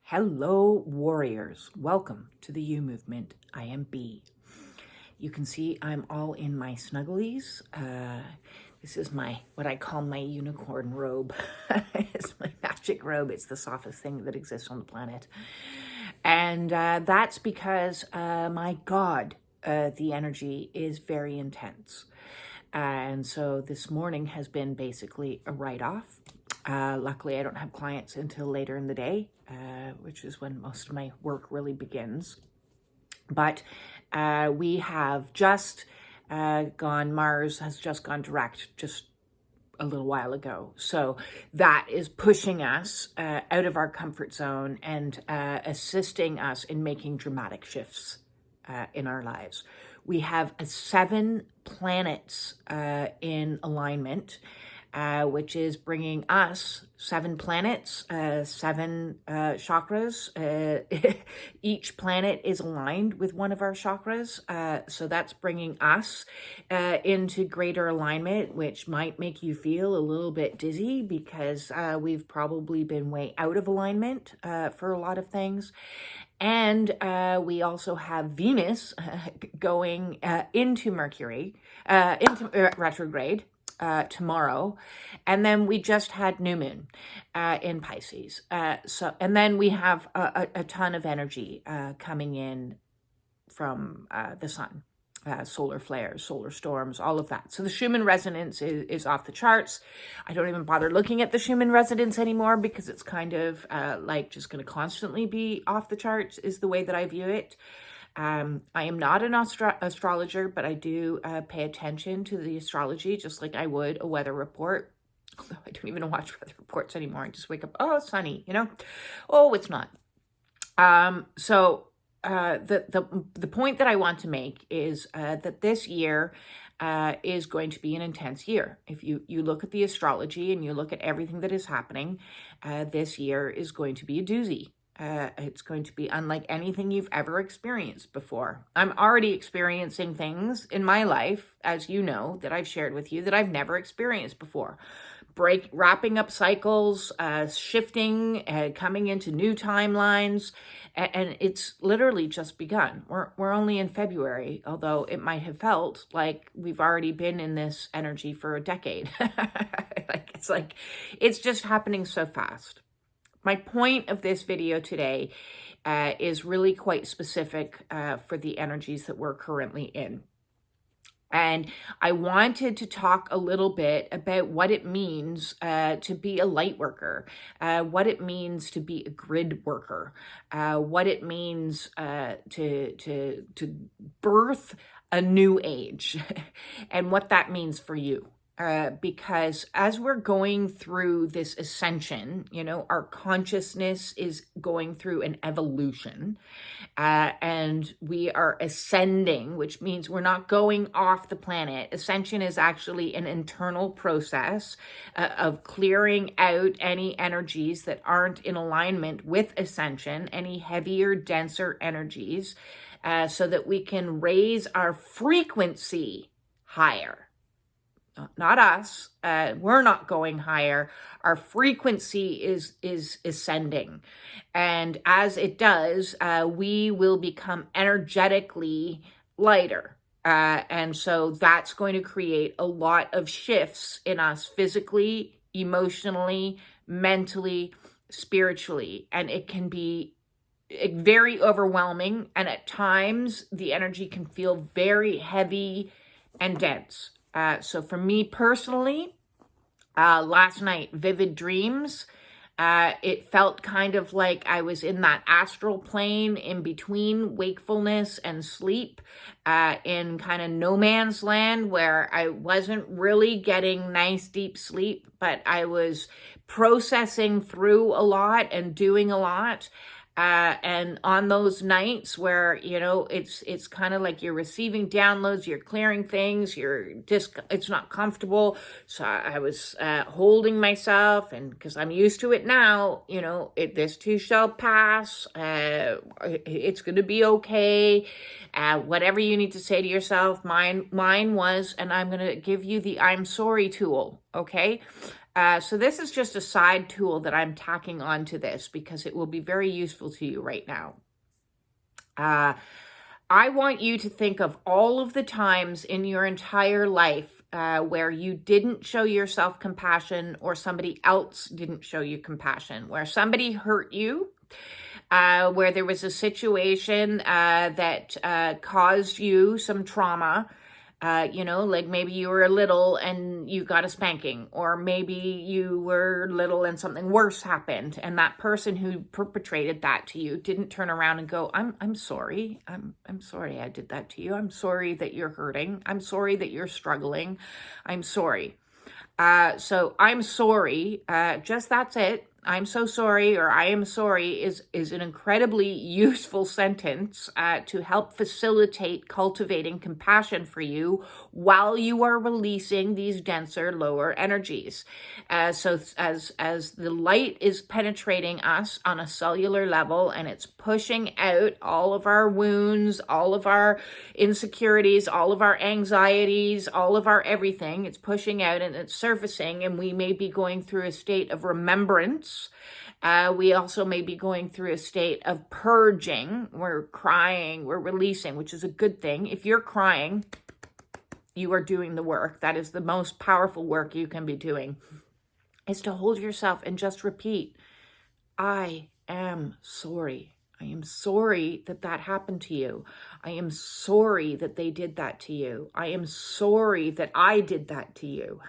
Hello, warriors. Welcome to the U Movement. I am B. You can see I'm all in my snugglies. This is what I call my unicorn robe. It's my magic robe. It's the softest thing that exists on the planet. And that's because, my God, the energy is very intense. And so this morning has been basically a write-off. Luckily, I don't have clients until later in the day, which is when most of my work really begins. But we have just Mars has just gone direct just a little while ago. So that is pushing us out of our comfort zone and assisting us in making dramatic shifts in our lives. We have 7 planets in alignment, which is bringing us 7 planets, 7 chakras. Each planet is aligned with one of our chakras. So that's bringing us into greater alignment, which might make you feel a little bit dizzy because we've probably been way out of alignment for a lot of things. And we also have Venus going into Mercury, into retrograde. Tomorrow, and then we just had new moon in Pisces. And then we have a ton of energy coming in from the sun, solar flares, solar storms, all of that. So the Schumann resonance is off the charts. I don't even bother looking at the Schumann resonance anymore because it's kind of like just going to constantly be off the charts is the way that I view it. I am not an astrologer, but I do pay attention to the astrology just like I would a weather report. Although I don't even watch weather reports anymore. I just wake up, oh, it's sunny, Oh, it's not. So the point that I want to make is that this year is going to be an intense year. If you look at the astrology and you look at everything that is happening, this year is going to be a doozy. It's going to be unlike anything you've ever experienced before. I'm already experiencing things in my life, as you know, that I've shared with you that I've never experienced before. Wrapping up cycles, shifting, coming into new timelines, and it's literally just begun. We're only in February, although it might have felt like we've already been in this energy for a decade. It's just happening so fast. My point of this video today is really quite specific for the energies that we're currently in. And I wanted to talk a little bit about what it means to be a light worker, what it means to be a grid worker, what it means to our new age, and what that means for you. Because as we're going through this ascension, our consciousness is going through an evolution, and we are ascending, which means we're not going off the planet. Ascension is actually an internal process of clearing out any energies that aren't in alignment with ascension, any heavier, denser energies, so that we can raise our frequency higher. Not us. We're not going higher. Our frequency is ascending. And as it does, we will become energetically lighter. And so that's going to create a lot of shifts in us physically, emotionally, mentally, spiritually. And it can be very overwhelming. And at times, the energy can feel very heavy and dense. So for me personally, last night, vivid dreams, it felt kind of like I was in that astral plane in between wakefulness and sleep, in kind of no man's land where I wasn't really getting nice deep sleep, but I was processing through a lot and doing a lot. And on those nights where, it's kind of like you're receiving downloads, you're clearing things, it's not comfortable. So I was holding myself, and because I'm used to it now, this too shall pass. It's going to be okay. Whatever you need to say to yourself, mine was, and I'm going to give you the I'm sorry tool. Okay. So this is just a side tool that I'm tacking onto this because it will be very useful to you right now. I want you to think of all of the times in your entire life where you didn't show yourself compassion or somebody else didn't show you compassion, where somebody hurt you, where there was a situation that caused you some trauma. Like maybe you were little and you got a spanking, or maybe you were little and something worse happened, and that person who perpetrated that to you didn't turn around and go, I'm sorry. I'm sorry I did that to you. I'm sorry that you're hurting. I'm sorry that you're struggling. I'm sorry. So I'm sorry. Just that's it. I'm so sorry, or I am sorry is an incredibly useful sentence to help facilitate cultivating compassion for you while you are releasing these denser, lower energies. So as the light is penetrating us on a cellular level and it's pushing out all of our wounds, all of our insecurities, all of our anxieties, all of our everything, it's pushing out and it's surfacing, and we may be going through a state of remembrance. We also may be going through a state of purging. We're crying, we're releasing, which is a good thing. If you're crying, you are doing the work. That is the most powerful work you can be doing, is to hold yourself and just repeat, I am sorry. I am sorry that that happened to you. I am sorry that they did that to you. I am sorry that I did that to you.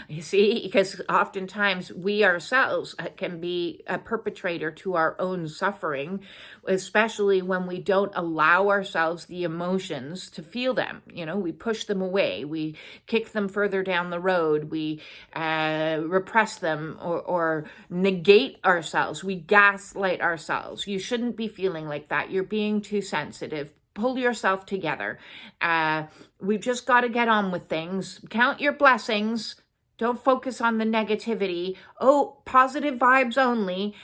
You see, because oftentimes we ourselves can be a perpetrator to our own suffering, especially when we don't allow ourselves the emotions to feel them. We push them away. We kick them further down the road. We repress them or negate ourselves. We gaslight ourselves. You shouldn't be feeling like that. You're being too sensitive. Pull yourself together. We've just got to get on with things. Count your blessings. Don't focus on the negativity. Oh, positive vibes only,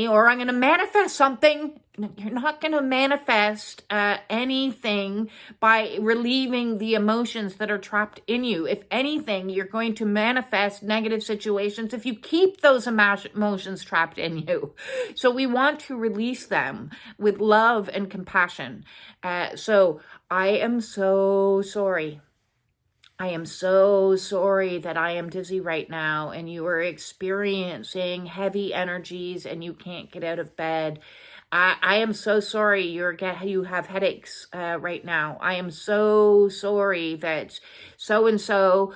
or I'm going to manifest something. You're not going to manifest anything by relieving the emotions that are trapped in you. If anything, you're going to manifest negative situations if you keep those emotions trapped in you. So we want to release them with love and compassion. So I am so sorry. I am so sorry that I am dizzy right now and you are experiencing heavy energies and you can't get out of bed. I am so sorry you have headaches right now. I am so sorry that so-and-so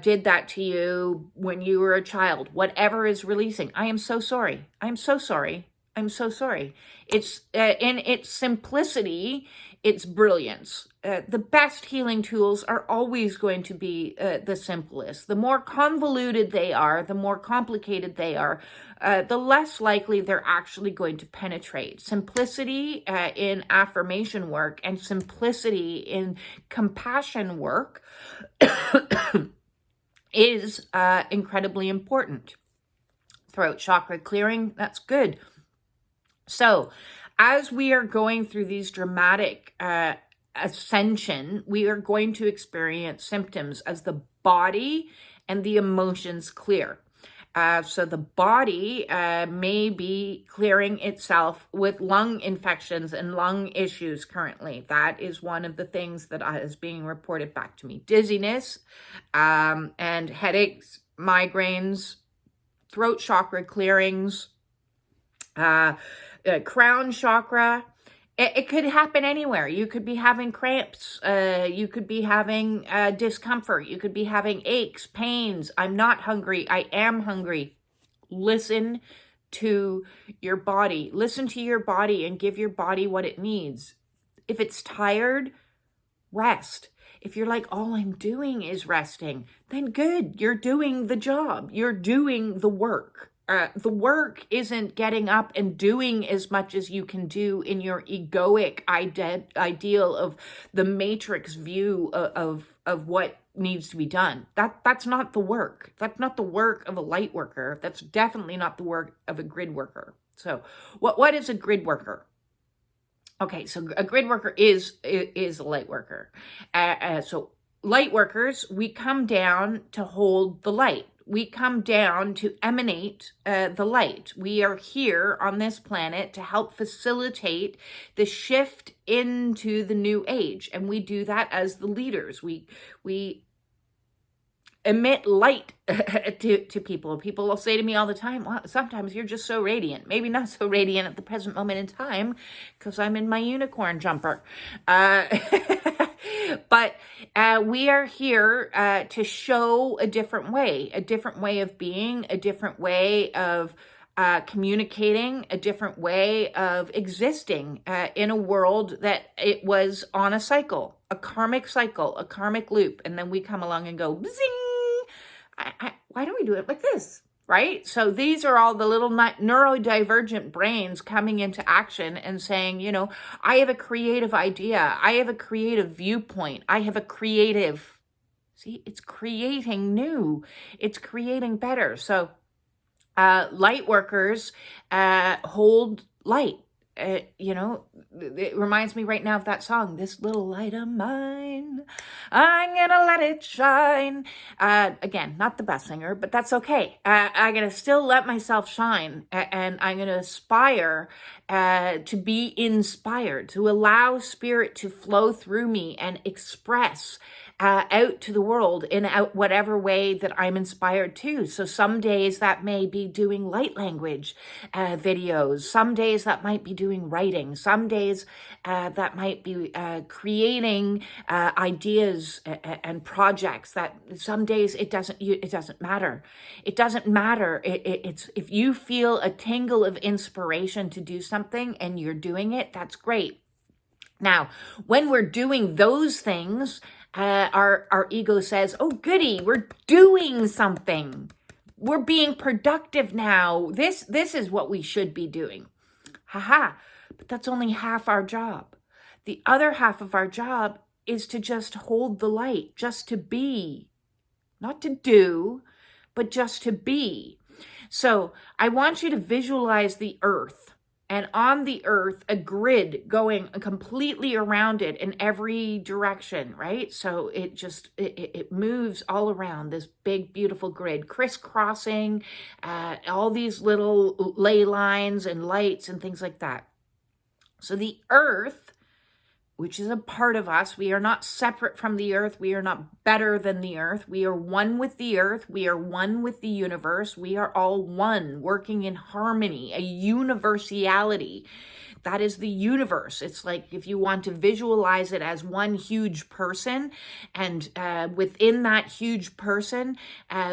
did that to you when you were a child. Whatever is releasing. I am so sorry. I'm so sorry. I'm so sorry. It's in its simplicity, its brilliance. The best healing tools are always going to be the simplest. The more convoluted they are, the more complicated they are, the less likely they're actually going to penetrate. Simplicity in affirmation work and simplicity in compassion work is incredibly important. Throat chakra clearing, that's good. So, as we are going through these dramatic ascension, we are going to experience symptoms as the body and the emotions clear. So the body may be clearing itself with lung infections and lung issues currently. That is one of the things that is being reported back to me. Dizziness and headaches, migraines, throat chakra clearings, crown chakra. It could happen anywhere. You could be having cramps. You could be having discomfort. You could be having aches, pains. I'm not hungry. I am hungry. Listen to your body. Listen to your body and give your body what it needs. If it's tired, rest. If you're like, all I'm doing is resting, then good. You're doing the job. You're doing the work. The work isn't getting up and doing as much as you can do in your egoic ideal of the matrix view of what needs to be done. That's not the work. That's not the work of a light worker. That's definitely not the work of a grid worker. So what is a grid worker? Okay, so a grid worker is a light worker. So light workers, we come down to hold the light. We come down to emanate the light. We are here on this planet to help facilitate the shift into the new age. And we do that as the leaders. We emit light to people. People will say to me all the time, well, sometimes you're just so radiant. Maybe not so radiant at the present moment in time because I'm in my unicorn jumper. But we are here to show a different way of being, a different way of communicating, a different way of existing in a world that it was on a cycle, a karmic loop. And then we come along and go, zing! Why don't we do it like this? Right? So these are all the little neurodivergent brains coming into action and saying, you know, I have a creative idea. I have a creative viewpoint. I have a creative, see, it's creating new. It's creating better. So light workers hold light. You know, it reminds me right now of that song, This Little Light of Mine, I'm gonna let it shine. Again, not the best singer, but that's okay. I'm gonna still let myself shine, and I'm gonna aspire to be inspired, to allow spirit to flow through me and express out to the world in whatever way that I'm inspired to. So some days that may be doing light language videos. Some days that might be doing writing. Some days that might be creating ideas and projects. That some days it doesn't matter. It doesn't matter. It's if you feel a tingle of inspiration to do something and you're doing it, that's great. Now, when we're doing those things, our ego says, oh, goody, we're doing something. We're being productive now. This is what we should be doing. Haha, but that's only half our job. The other half of our job is to just hold the light, just to be. Not to do, but just to be. So I want you to visualize the earth. And on the earth, a grid going completely around it in every direction, right? So it moves all around this big, beautiful grid, crisscrossing all these little ley lines and lights and things like that. So the earth, which is a part of us, we are not separate from the earth. We are not better than the earth. We are one with the earth. We are one with the universe. We are all one, working in harmony, a universality. That is the universe. It's like if you want to visualize it as one huge person, and within that huge person,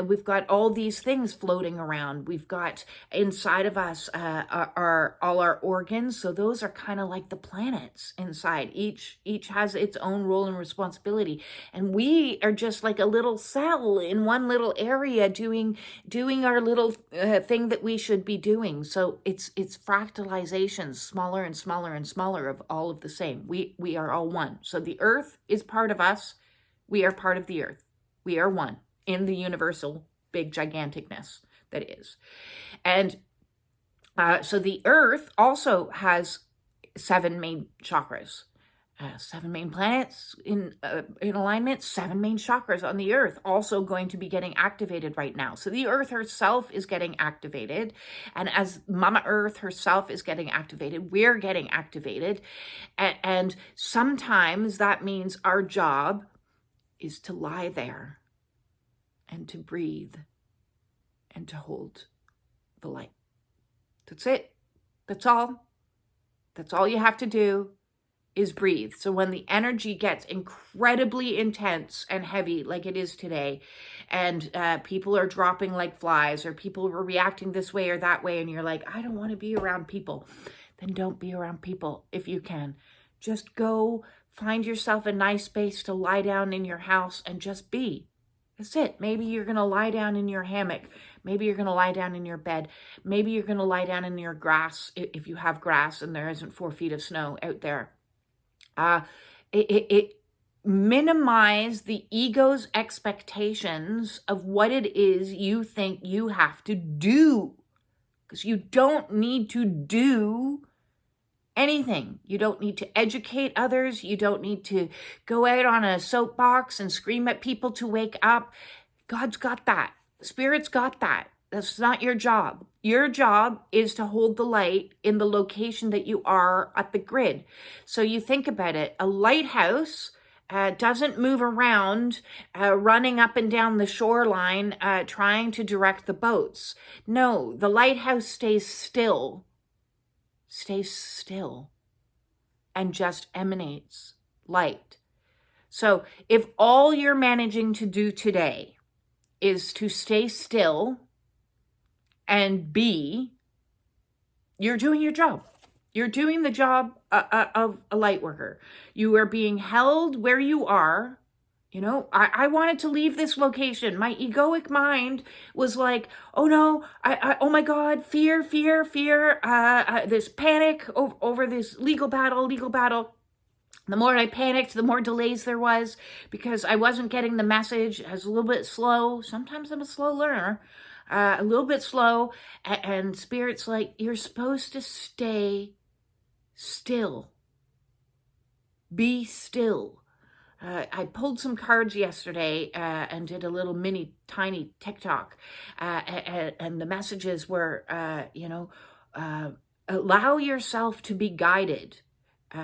we've got all these things floating around. We've got inside of us all our organs. So those are kind of like the planets inside. Each has its own role and responsibility. And we are just like a little cell in one little area doing our little thing that we should be doing. So it's fractalization, smaller and smaller and smaller of all of the same. We are all one. So the earth is part of us. We are part of the earth. We are one in the universal big giganticness that is. And so the earth also has 7 main chakras. 7 main planets in alignment, 7 main chakras on the earth also going to be getting activated right now. So the earth herself is getting activated. And as Mama Earth herself is getting activated, we're getting activated. And sometimes that means our job is to lie there and to breathe and to hold the light. That's it. That's all. That's all you have to do. Is breathe. So when the energy gets incredibly intense and heavy like it is today, and people are dropping like flies, or people are reacting this way or that way, and you're like, I don't want to be around people, then don't be around people if you can. Just go find yourself a nice space to lie down in your house and just be. That's it. Maybe you're going to lie down in your hammock. Maybe you're going to lie down in your bed. Maybe you're going to lie down in your grass if you have grass and there isn't 4 feet of snow out there. It minimize the ego's expectations of what it is you think you have to do, because you don't need to do anything. You don't need to educate others. You don't need to go out on a soapbox and scream at people to wake up. God's got that. Spirit's got that. That's not your job. Your job is to hold the light in the location that you are at the grid. So you think about it. A lighthouse doesn't move around running up and down the shoreline trying to direct the boats. No, the lighthouse stays still, and just emanates light. So if all you're managing to do today is to stay still and be, you're doing your job. You're doing the job of a light worker. You are being held where you are. You know, I wanted to leave this location. My egoic mind was like, oh no, oh my God, fear, this panic over this legal battle. The more I panicked, the more delays there was because I wasn't getting the message. I was a little bit slow. Sometimes I'm a slow learner, a little bit slow. And Spirit's like, you're supposed to stay still. Be still. I pulled some cards yesterday and did a little tiny TikTok. And the messages were, allow yourself to be guided.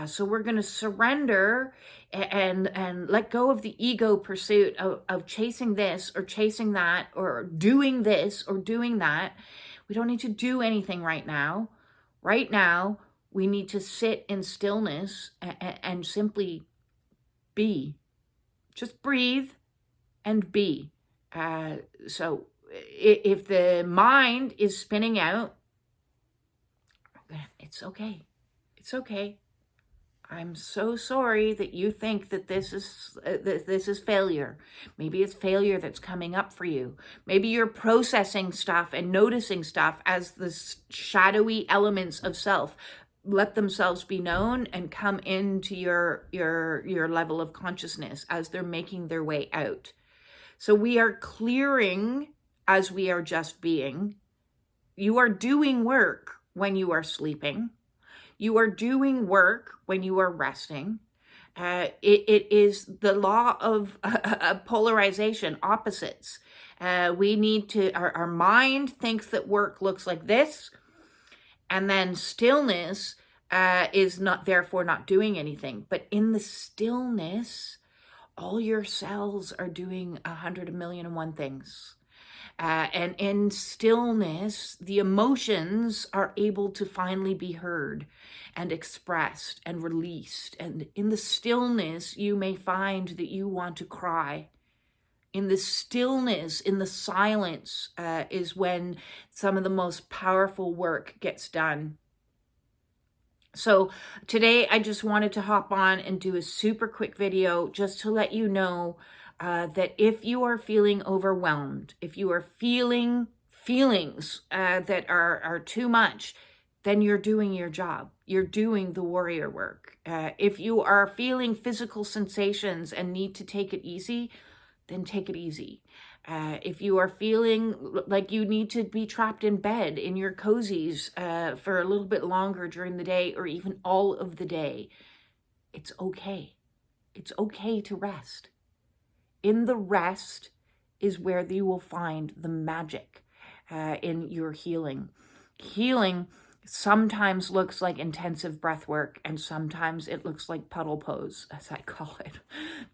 So we're going to surrender and let go of the ego pursuit of chasing this or chasing that or doing this or doing that. We don't need to do anything right now. Right now, we need to sit in stillness and simply be. Just breathe and be. So if the mind is spinning out, it's okay. It's okay. I'm so sorry that you think that this is failure. Maybe it's failure that's coming up for you. Maybe you're processing stuff and noticing stuff as the shadowy elements of self let themselves be known and come into your level of consciousness as they're making their way out. So we are clearing as we are just being. You are doing work when you are sleeping. You are doing work when you are resting. It is the law of polarization, opposites. We need to, our mind thinks that work looks like this, and then stillness is not, therefore not doing anything. But in the stillness, all your cells are doing 100,000,001 things. And in stillness, the emotions are able to finally be heard and expressed and released. And in the stillness, you may find that you want to cry. In the stillness, in the silence, is when some of the most powerful work gets done. So today I just wanted to hop on and do a super quick video just to let you know that if you are feeling overwhelmed, if you are feeling feelings that are too much, then you're doing your job. You're doing the warrior work. If you are feeling physical sensations and need to take it easy, then take it easy. If you are feeling like you need to be trapped in bed in your cozies for a little bit longer during the day or even all of the day, it's okay. It's okay to rest. In the rest is where you will find the magic in your healing. Healing sometimes looks like intensive breath work, and sometimes it looks like puddle pose, as I call it.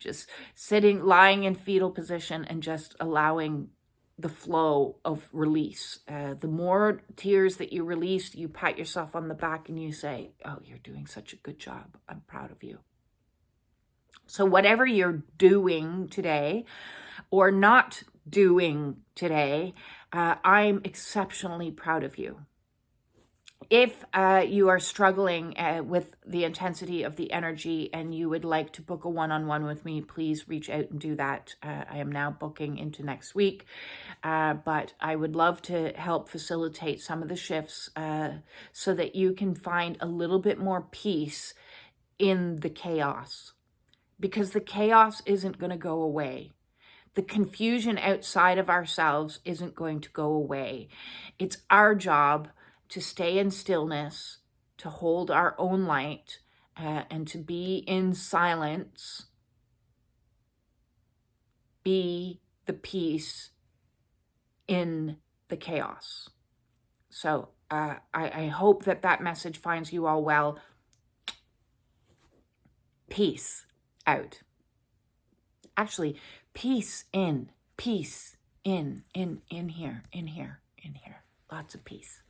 Just sitting, lying in fetal position and just allowing the flow of release. The more tears that you release, you pat yourself on the back and you say, oh, you're doing such a good job. I'm proud of you. So whatever you're doing today or not doing today, I'm exceptionally proud of you. If you are struggling with the intensity of the energy and you would like to book a one-on-one with me, please reach out and do that. I am now booking into next week, but I would love to help facilitate some of the shifts so that you can find a little bit more peace in the chaos, because the chaos isn't going to go away. The confusion outside of ourselves isn't going to go away. It's our job to stay in stillness, to hold our own light, and to be in silence, be the peace in the chaos. So I hope that that message finds you all well. Peace out. Actually, peace in here, in here. Lots of peace.